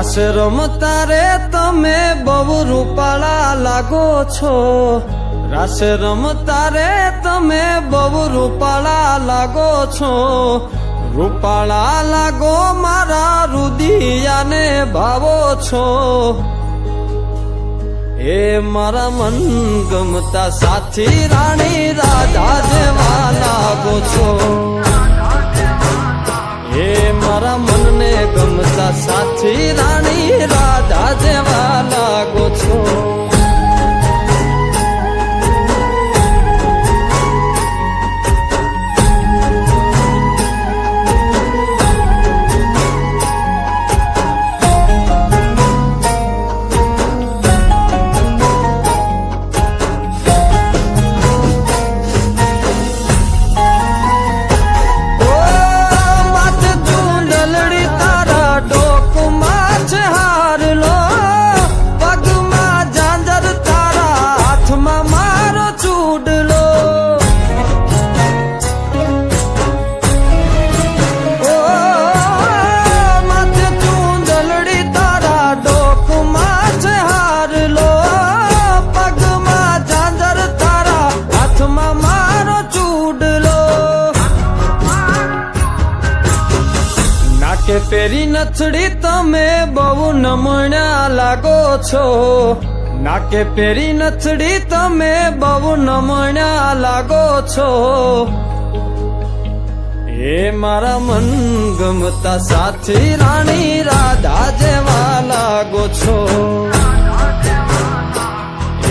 રાસ રમતા રે તમે બહુ રૂપાળા લાગો છો, રાસ રમતા રે તમે બહુ રૂપાળા લાગો છો, રૂપાળા લાગો મારા રુદિયાને ભાવો છો, એ મારા મન ગમતા સાથી રાણી રાધા જેવા લાગો છો, એ મારા મનને ગમતા સાથી રાણી રાધા જેવા લાગો છો. કે પેરી નથડી તમે બહુ નમણ્યા લાગો છો, નાકે પેરી નથડી તમે બહુ નમણ્યા લાગો છો, એ મારા મન ગમતા સાથી રાણી રાધા જેવા લાગો છો,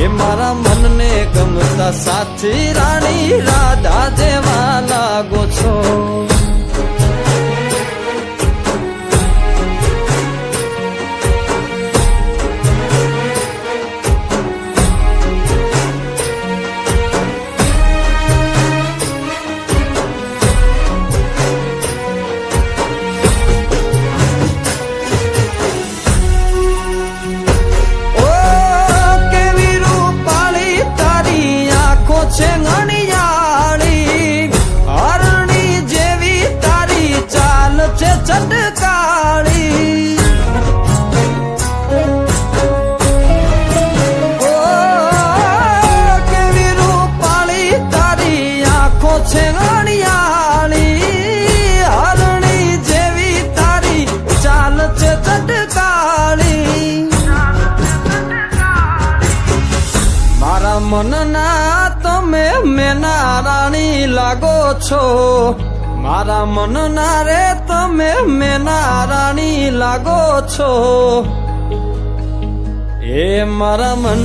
એ મારા મનને ગમતા સાથી રાણી રાધા જેવા લાગો છો. છે ઘણિયાળી હરણી જેવી તારી ચાલ છે ચટકાળી, ઓ કેવી રૂપાળી તારી આંખો છે ઘણિયાળી હરણી જેવી તારી ચાલ છે ચટકાળી, મારા મનના તમે મેના રાણી લાગો છો, મારા મનના રે તમે મેના રાણી લાગો છો, એ મારા મન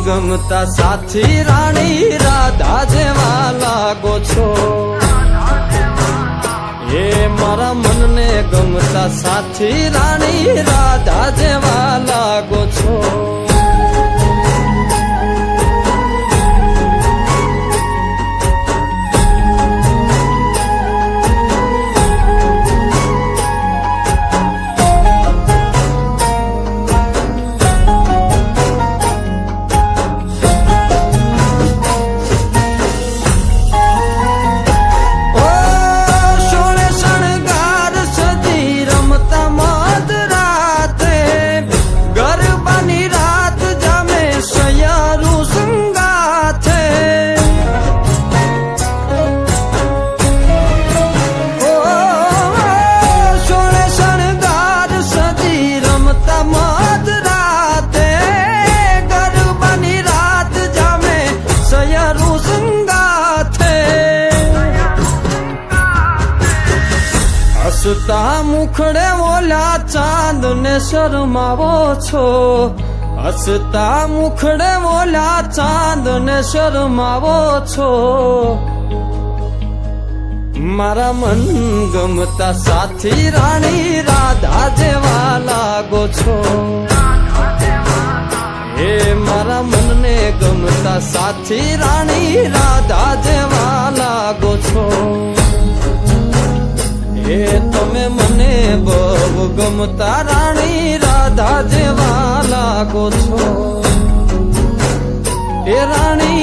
ગમતા સાથી રાણી રાધા જેવા લાગો છો, એ મારા મનને ગમતા સાથી રાણી રાધા જેવા લાગો છો. હસતા મુખડે ઓલા ચાંદ ને શરમાવો છો, હસતા મુખડે ઓલા ચાંદ ને શરમાવો છો, મારા મન ગમતા સાથી રાણી રાધા જેવા લાગો છો, એ મારા મનને ગમતા સાથી રાણી રાધા જેવા લાગો છો, એ તમે મને બહુ ગમતા રાણી રાધા જેવા લાગો છો, એ રાણી